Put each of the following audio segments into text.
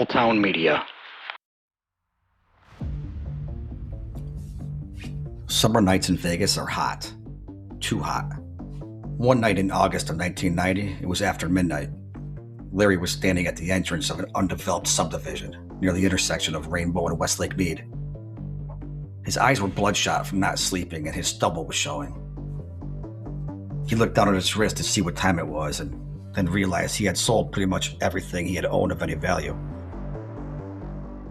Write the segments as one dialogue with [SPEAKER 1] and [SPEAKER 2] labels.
[SPEAKER 1] Town Media.
[SPEAKER 2] Summer nights in Vegas are hot. Too hot. One night in August of 1990, it was after midnight. Larry was standing at the entrance of an undeveloped subdivision near the intersection of Rainbow and Westlake Mead. His eyes were bloodshot from not sleeping and his stubble was showing. He looked down at his wrist to see what time it was and then realized he had sold pretty much everything he had owned of any value.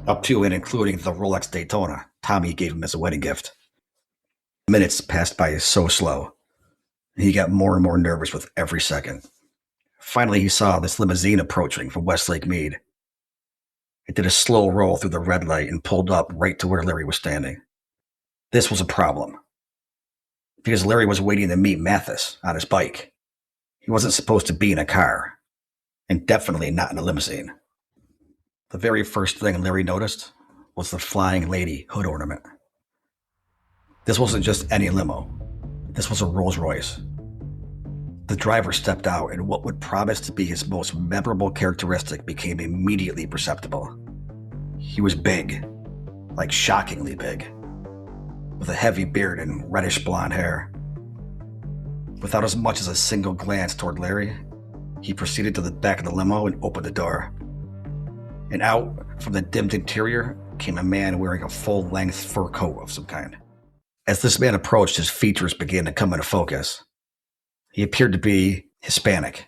[SPEAKER 2] Up to and including the Rolex Daytona Tommy gave him as a wedding gift. Minutes passed by so slow. He got more and more nervous with every second. Finally, he saw this limousine approaching from Westlake Mead. It did a slow roll through the red light and pulled up right to where Larry was standing. This was a problem, because Larry was waiting to meet Mathis on his bike. He wasn't supposed to be in a car, and definitely not in a limousine. The very first thing Larry noticed was the Flying Lady hood ornament. This wasn't just any limo. This was a Rolls Royce. The driver stepped out, and what would promise to be his most memorable characteristic became immediately perceptible. He was big, like shockingly big, with a heavy beard and reddish blonde hair. Without as much as a single glance toward Larry, he proceeded to the back of the limo and opened the door. And out from the dimmed interior came a man wearing a full-length fur coat of some kind. As this man approached, his features began to come into focus. He appeared to be Hispanic,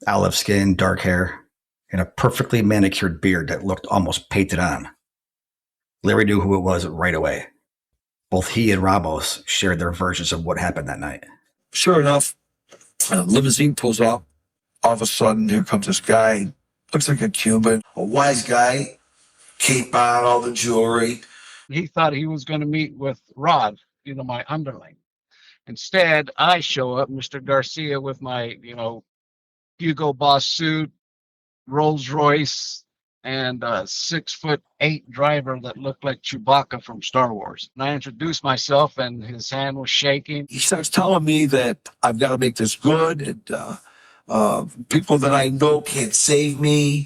[SPEAKER 2] olive skin, dark hair, and a perfectly manicured beard that looked almost painted on. Larry knew who it was right away. Both he and Ramos shared their versions of what happened that night.
[SPEAKER 3] Sure enough, a limousine pulls up. All of a sudden, here comes this guy. Looks like a Cuban, a wise guy, cape on, all the jewelry.
[SPEAKER 4] He thought he was going to meet with Rod, my underling. Instead, I show up, Mr. Garcia, with my, Hugo Boss suit, Rolls Royce, and a 6'8" driver that looked like Chewbacca from Star Wars. And I introduced myself, and his hand was shaking.
[SPEAKER 3] He starts telling me that I've got to make this good, and people that I know can't save me.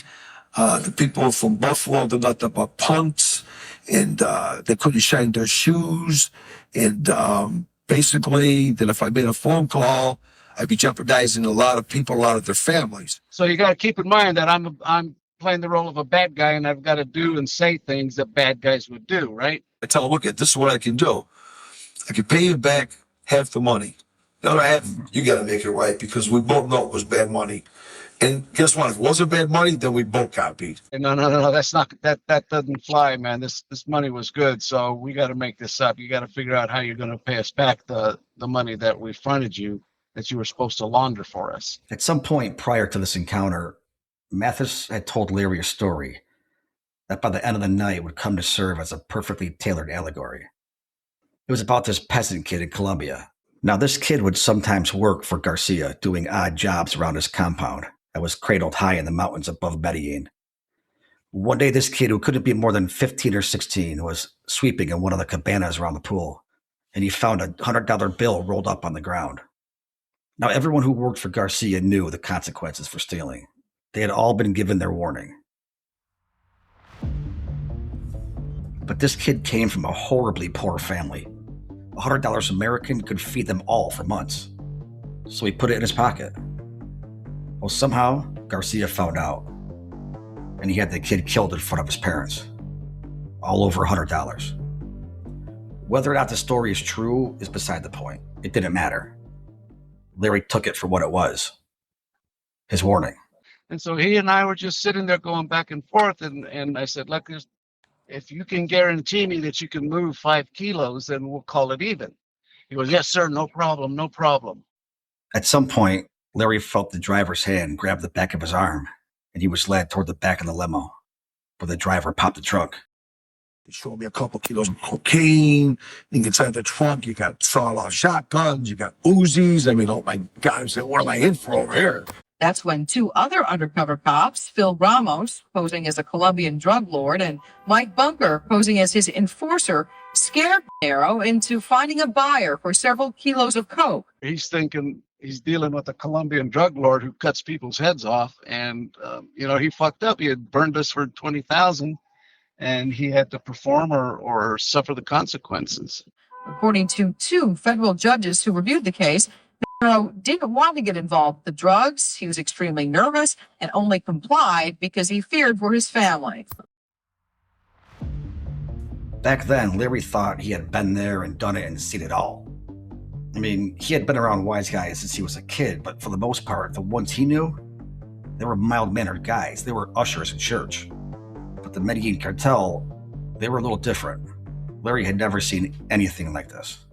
[SPEAKER 3] The people from Buffalo, they're nothing but punks, and they couldn't shine their shoes, and basically that if I made a phone call, I'd be jeopardizing a lot of people, a lot of their families.
[SPEAKER 4] So you got to keep in mind that I'm playing the role of a bad guy, and I've got to do and say things that bad guys would do, right?
[SPEAKER 3] I tell him, look, this is what I can do. I can pay you back half the money. The other half, you got to make it right, because we both know it was bad money. And guess what? If it wasn't bad money, then we both got beat.
[SPEAKER 4] No. That's not that doesn't fly, man. This money was good, so we got to make this up. You got to figure out how you're going to pay us back the money that we fronted you, that you were supposed to launder for us.
[SPEAKER 2] At some point prior to this encounter, Mathis had told Larry a story that by the end of the night would come to serve as a perfectly tailored allegory. It was about this peasant kid in Colombia. Now, this kid would sometimes work for Garcia, doing odd jobs around his compound that was cradled high in the mountains above Medellin. One day, this kid, who couldn't be more than 15 or 16, was sweeping in one of the cabanas around the pool, and he found a $100 bill rolled up on the ground. Now, everyone who worked for Garcia knew the consequences for stealing. They had all been given their warning. But this kid came from a horribly poor family. $100 American could feed them all for months. So he put it in his pocket. Well, somehow, Garcia found out, and he had the kid killed in front of his parents. All over $100. Whether or not the story is true is beside the point. It didn't matter. Larry took it for what it was. His warning.
[SPEAKER 4] And so he and I were just sitting there going back and forth, and I said, look, if you can guarantee me that you can move 5 kilos, then we'll call it even. He goes, yes, sir, no problem, no problem.
[SPEAKER 2] At some point, Larry felt the driver's hand grab the back of his arm, and he was led toward the back of the limo, where the driver popped the trunk.
[SPEAKER 3] He showed me a couple kilos of cocaine. Inside the trunk, you got sawed-off shotguns, you got Uzis. I mean, oh my God, I said, what am I in for over here?
[SPEAKER 5] That's when 2 other undercover cops, Phil Ramos, posing as a Colombian drug lord, and Mike Bunker, posing as his enforcer, scared Nero into finding a buyer for several kilos of coke.
[SPEAKER 4] He's thinking he's dealing with a Colombian drug lord who cuts people's heads off. And, he fucked up. He had burned us for 20,000 and he had to perform or suffer the consequences.
[SPEAKER 5] According to two federal judges who reviewed the case, Nero didn't want to get involved with the drugs. He was extremely nervous and only complied because he feared for his family.
[SPEAKER 2] Back then, Larry thought he had been there and done it and seen it all. I mean, he had been around wise guys since he was a kid, but for the most part, the ones he knew, they were mild-mannered guys. They were ushers in church. But the Medellin Cartel, they were a little different. Larry had never seen anything like this.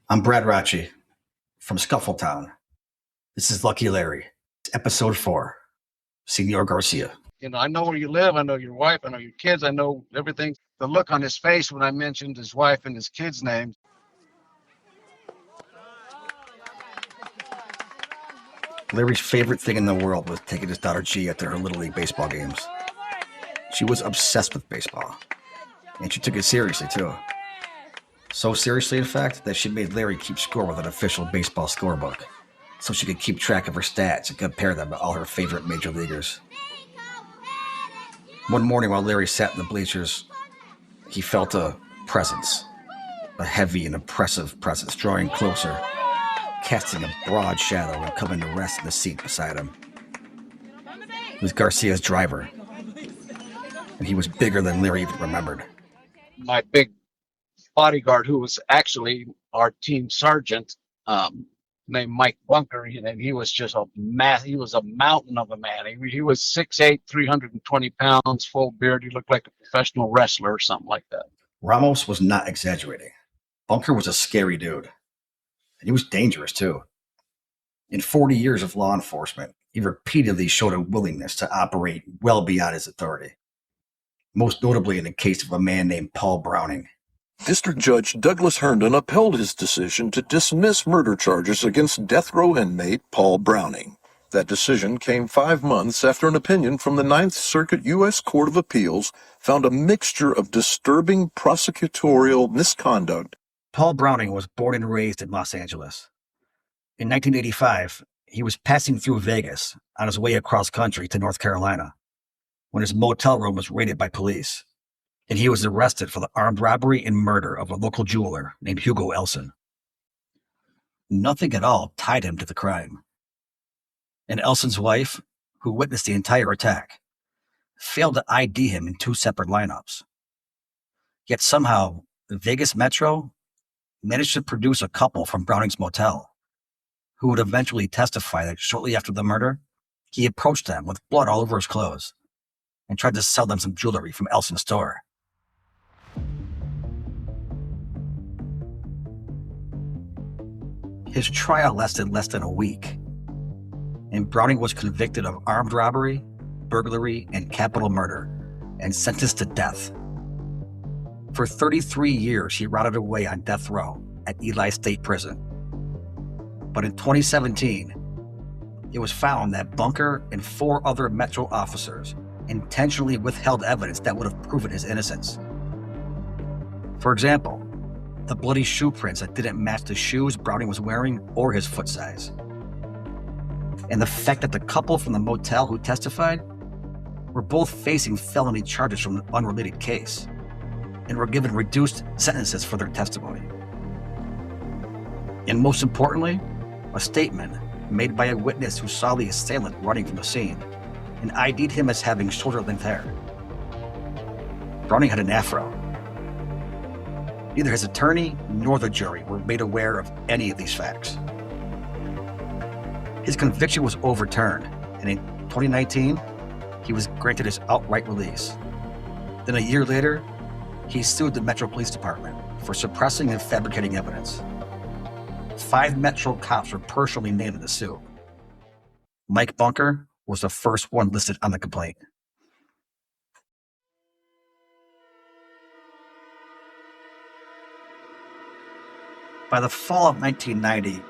[SPEAKER 2] I'm Brad Rocci from Scuffletown. This is Lucky Larry. It's episode 4, Señor Garcia.
[SPEAKER 4] I know where you live. I know your wife. I know your kids. I know everything. The look on his face when I mentioned his wife and his kids' names.
[SPEAKER 2] Larry's favorite thing in the world was taking his daughter Gia to her Little League baseball games. She was obsessed with baseball, and she took it seriously, too. So seriously, in fact, that she made Larry keep score with an official baseball scorebook, so she could keep track of her stats and compare them to all her favorite major leaguers. One morning while Larry sat in the bleachers, he felt a presence, a heavy and oppressive presence drawing closer, casting a broad shadow and coming to rest in the seat beside him. It was Garcia's driver, and he was bigger than Larry even remembered.
[SPEAKER 4] My big bodyguard, who was actually our team sergeant, named Mike Bunker, and he was just he was a mountain of a man. He was 6'8", 320 pounds, full beard. He looked like a professional wrestler or something like that.
[SPEAKER 2] Ramos was not exaggerating. Bunker was a scary dude. And he was dangerous, too. In 40 years of law enforcement, he repeatedly showed a willingness to operate well beyond his authority. Most notably in the case of a man named Paul Browning.
[SPEAKER 1] District Judge Douglas Herndon upheld his decision to dismiss murder charges against death row inmate Paul Browning. That decision came 5 months after an opinion from the Ninth Circuit U.S. Court of Appeals found a mixture of disturbing prosecutorial misconduct.
[SPEAKER 2] Paul Browning was born and raised in Los Angeles. In 1985, he was passing through Vegas on his way across country to North Carolina when his motel room was raided by police, and he was arrested for the armed robbery and murder of a local jeweler named Hugo Elson. Nothing at all tied him to the crime. And Elson's wife, who witnessed the entire attack, failed to ID him in 2 separate lineups. Yet somehow, Vegas Metro managed to produce a couple from Browning's motel, who would eventually testify that shortly after the murder, he approached them with blood all over his clothes and tried to sell them some jewelry from Elson's store. His trial lasted less than a week, and Browning was convicted of armed robbery, burglary, and capital murder, and sentenced to death. For 33 years, he rotted away on death row at Eli State Prison. But in 2017, it was found that Bunker and 4 other Metro officers intentionally withheld evidence that would have proven his innocence. For example, the bloody shoe prints that didn't match the shoes Browning was wearing or his foot size. And the fact that the couple from the motel who testified were both facing felony charges from an unrelated case and were given reduced sentences for their testimony. And most importantly, a statement made by a witness who saw the assailant running from the scene and ID'd him as having shoulder-length hair. Browning had an afro. Neither his attorney nor the jury were made aware of any of these facts. His conviction was overturned, and in 2019, he was granted his outright release. Then a year later, he sued the Metro Police Department for suppressing and fabricating evidence. 5 Metro cops were personally named in the suit. Mike Bunker was the first one listed on the complaint. By the fall of 1990,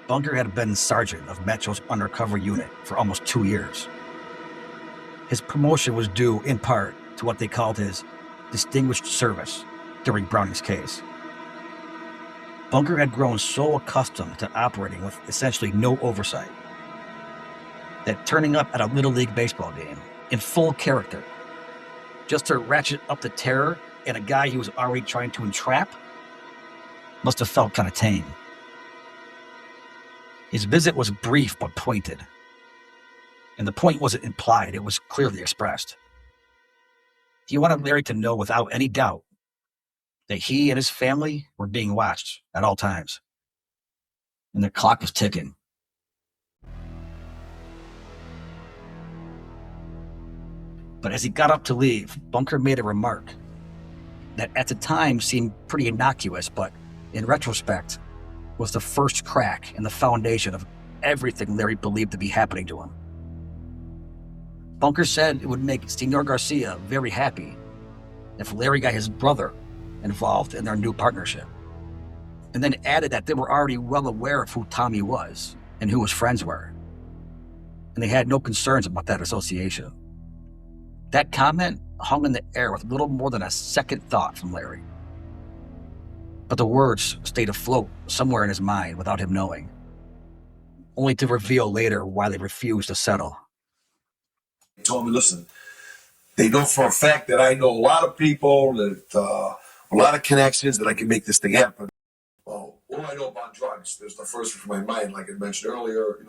[SPEAKER 2] Bunker had been sergeant of Metro's undercover unit for almost 2 years. His promotion was due, in part, to what they called his distinguished service during Browning's case. Bunker had grown so accustomed to operating with essentially no oversight that turning up at a Little League baseball game in full character just to ratchet up the terror in a guy he was already trying to entrap must have felt kind of tame. His visit was brief but pointed, and the point wasn't implied, it was clearly expressed. He wanted Larry to know without any doubt that he and his family were being watched at all times, and the clock was ticking. But as he got up to leave, Bunker made a remark that at the time seemed pretty innocuous, but in retrospect was the first crack in the foundation of everything Larry believed to be happening to him. Bunker said it would make Señor Garcia very happy if Larry got his brother involved in their new partnership, and then added that they were already well aware of who Tommy was and who his friends were, and they had no concerns about that association. That comment hung in the air with little more than a second thought from Larry. But the words stayed afloat somewhere in his mind without him knowing, only to reveal later why they refused to settle.
[SPEAKER 3] He told me, listen, they know for a fact that I know a lot of people, that a lot of connections, that I can make this thing happen. Well, what do I know about drugs? There's the first one from my mind, like I mentioned earlier.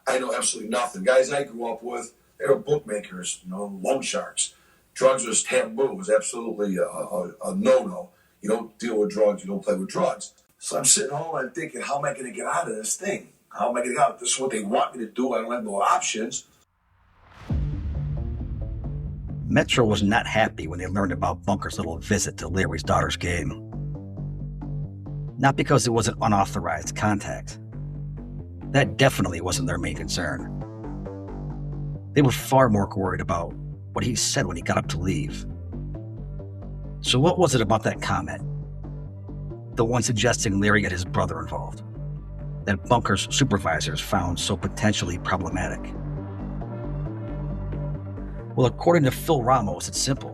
[SPEAKER 3] I know absolutely nothing. Guys I grew up with, they were bookmakers, loan sharks. Drugs was taboo. It was absolutely a no-no. You don't deal with drugs. You don't play with drugs. So I'm sitting home and I'm thinking, how am I going to get out of this thing? How am I going to get out? This is what they want me to do. I don't have no options.
[SPEAKER 2] Metro was not happy when they learned about Bunker's little visit to Larry's daughter's game. Not because it was an unauthorized contact. That definitely wasn't their main concern. They were far more worried about what he said when he got up to leave. So what was it about that comment, the one suggesting Larry get his brother involved, that Bunker's supervisors found so potentially problematic? Well, according to Phil Ramos, it's simple.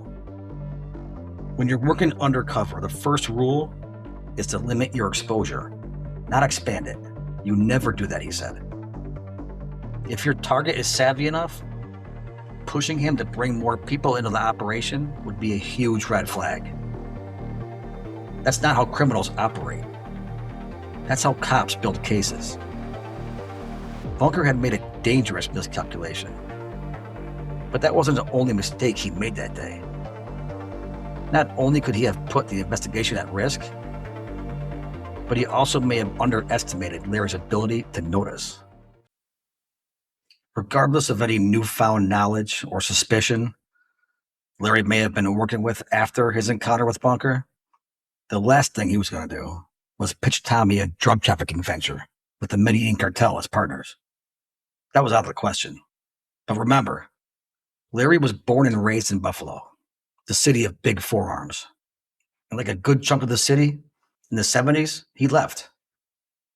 [SPEAKER 2] When you're working undercover, the first rule is to limit your exposure, not expand it. You never do that, he said. If your target is savvy enough, pushing him to bring more people into the operation would be a huge red flag. That's not how criminals operate. That's how cops build cases. Bunker had made a dangerous miscalculation. But that wasn't the only mistake he made that day. Not only could he have put the investigation at risk, but he also may have underestimated Larry's ability to notice. Regardless of any newfound knowledge or suspicion Larry may have been working with after his encounter with Bunker, the last thing he was going to do was pitch Tommy a drug trafficking venture with the Medellin Cartel as partners. That was out of the question. But remember, Larry was born and raised in Buffalo, the city of big forearms. And like a good chunk of the city, in the 70s, he left.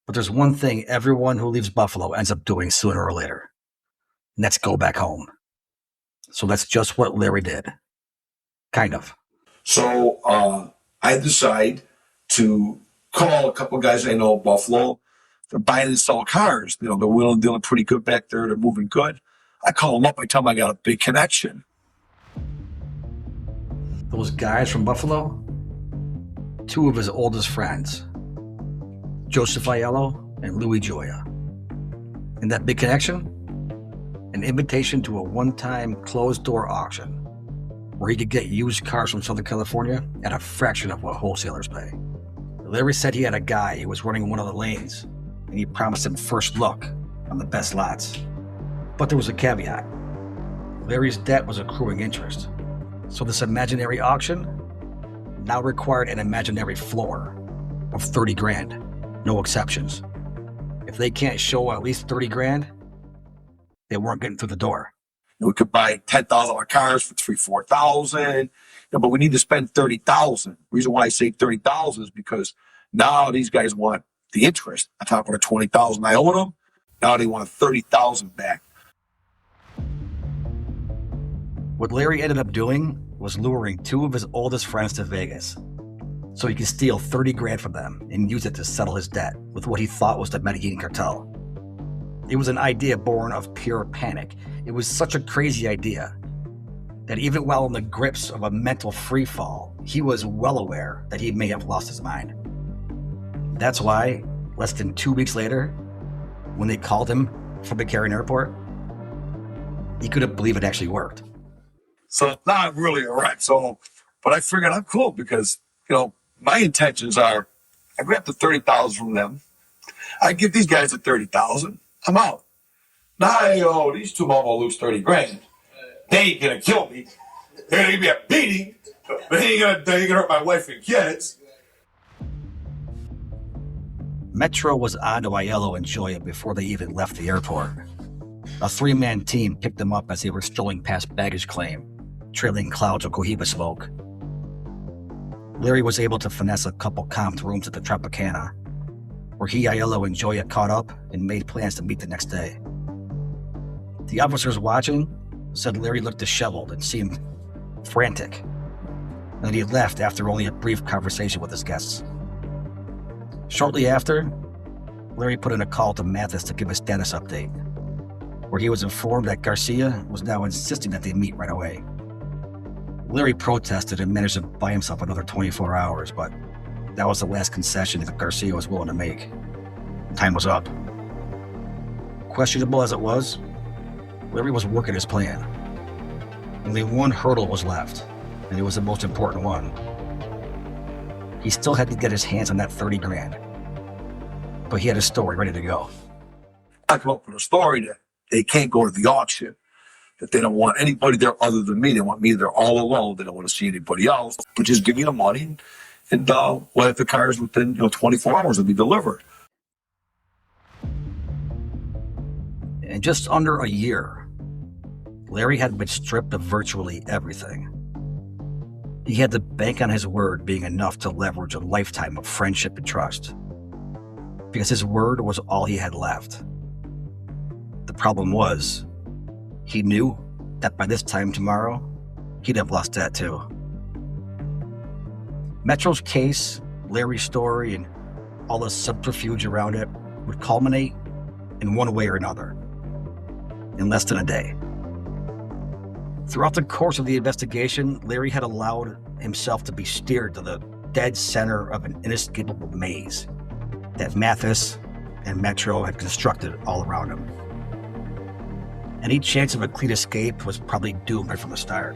[SPEAKER 2] But there's one thing everyone who leaves Buffalo ends up doing sooner or later, and that's go back home. So that's just what Larry did. Kind of.
[SPEAKER 3] So I decide to call a couple guys I know in Buffalo. They're buying and selling cars. They're wheeling and dealing pretty good back there. They're moving good. I call them up. I tell them I got a big connection.
[SPEAKER 2] Those guys from Buffalo, two of his oldest friends, Joseph Aiello and Louis Joya. And that big connection? An invitation to a one-time closed-door auction where he could get used cars from Southern California at a fraction of what wholesalers pay. Larry said he had a guy who was running one of the lanes, and he promised him first look on the best lots. But there was a caveat. Larry's debt was accruing interest. So this imaginary auction now required an imaginary floor of 30 grand, no exceptions. If they can't show at least 30 grand, they weren't getting through the door.
[SPEAKER 3] We could buy $10,000 cars for $3,000-$4,000, but we need to spend $30,000. Reason why I say $30,000 is because now these guys want the interest on top of the $20,000 I owe them. Now they want $30,000 back.
[SPEAKER 2] What Larry ended up doing was luring two of his oldest friends to Vegas, so he could steal 30 grand from them and use it to settle his debt with what he thought was the Medellin Cartel. It was an idea born of pure panic. It was such a crazy idea that even while in the grips of a mental freefall, he was well aware that he may have lost his mind. That's why, less than 2 weeks later, when they called him from the Caribbean airport, he couldn't believe it actually worked.
[SPEAKER 3] So now I'm really a wreck. But I figured I'm cool because, my intentions are I grab the 30,000 from them. I give these guys the 30,000. I'm out. Now these two mama lose 30 grand. They ain't gonna kill me. They're gonna give me a beating, but they ain't gonna hurt my wife and kids.
[SPEAKER 2] Metro was on to Aiello and Joya before they even left the airport. A three-man team picked them up as they were strolling past baggage claim, trailing clouds of Cohiba smoke. Larry was able to finesse a couple comped rooms at the Tropicana, where he, Aiello, and Joya caught up and made plans to meet the next day. The officers watching said Larry looked disheveled and seemed frantic, and that he left after only a brief conversation with his guests. Shortly after, Larry put in a call to Mathis to give a status update, where he was informed that Garcia was now insisting that they meet right away. Larry protested and managed to buy himself another 24 hours, but that was the last concession that Garcia was willing to make. Time was up. Questionable as it was, Larry was working his plan. Only one hurdle was left, and it was the most important one. He still had to get his hands on that 30 grand, but he had a story ready to go.
[SPEAKER 3] I come up with a story that they can't go to the auction, that they don't want anybody there other than me. They want me there all alone. They don't want to see anybody else, but just give me the money, and if the car is within 24 hours, it'll be delivered.
[SPEAKER 2] In just under a year, Larry had been stripped of virtually everything. He had to bank on his word being enough to leverage a lifetime of friendship and trust, because his word was all he had left. The problem was, he knew that by this time tomorrow, he'd have lost that too. Metro's case, Larry's story, and all the subterfuge around it would culminate in one way or another, in less than a day. Throughout the course of the investigation, Larry had allowed himself to be steered to the dead center of an inescapable maze that Mathis and Metro had constructed all around him. Any chance of a clean escape was probably doomed right from the start.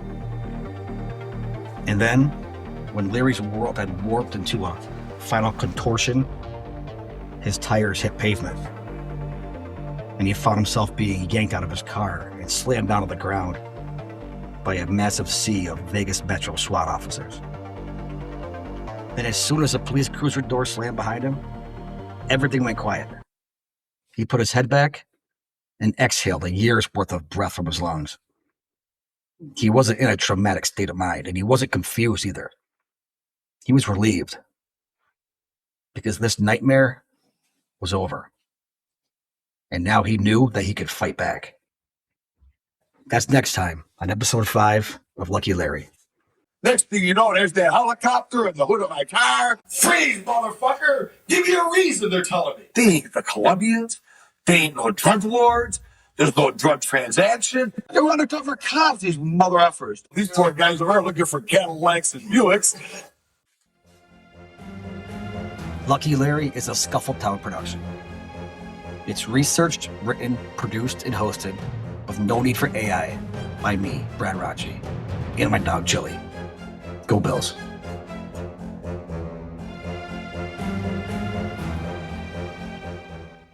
[SPEAKER 2] And then, when Larry's world had warped into a final contortion, his tires hit pavement, and he found himself being yanked out of his car and slammed down to the ground by a massive sea of Vegas Metro SWAT officers. And as soon as the police cruiser door slammed behind him, everything went quiet. He put his head back and exhaled a year's worth of breath from his lungs. He wasn't in a traumatic state of mind, and he wasn't confused either. He was relieved, because this nightmare was over. And now he knew that he could fight back. That's next time on episode 5 of Lucky Larry.
[SPEAKER 3] Next thing you know, there's that helicopter in the hood of my car. Freeze, motherfucker! Give me a reason, they're telling me. They ain't the Colombians. They ain't no drug lords. There's no drug transaction. They're undercover cops, these mother effers. These poor guys are looking for Cadillacs and Buicks.
[SPEAKER 2] Lucky Larry is a Scuffletown production. It's researched, written, produced, and hosted with no need for AI by me, Brad Rachi, and my dog Chili. Go Bills.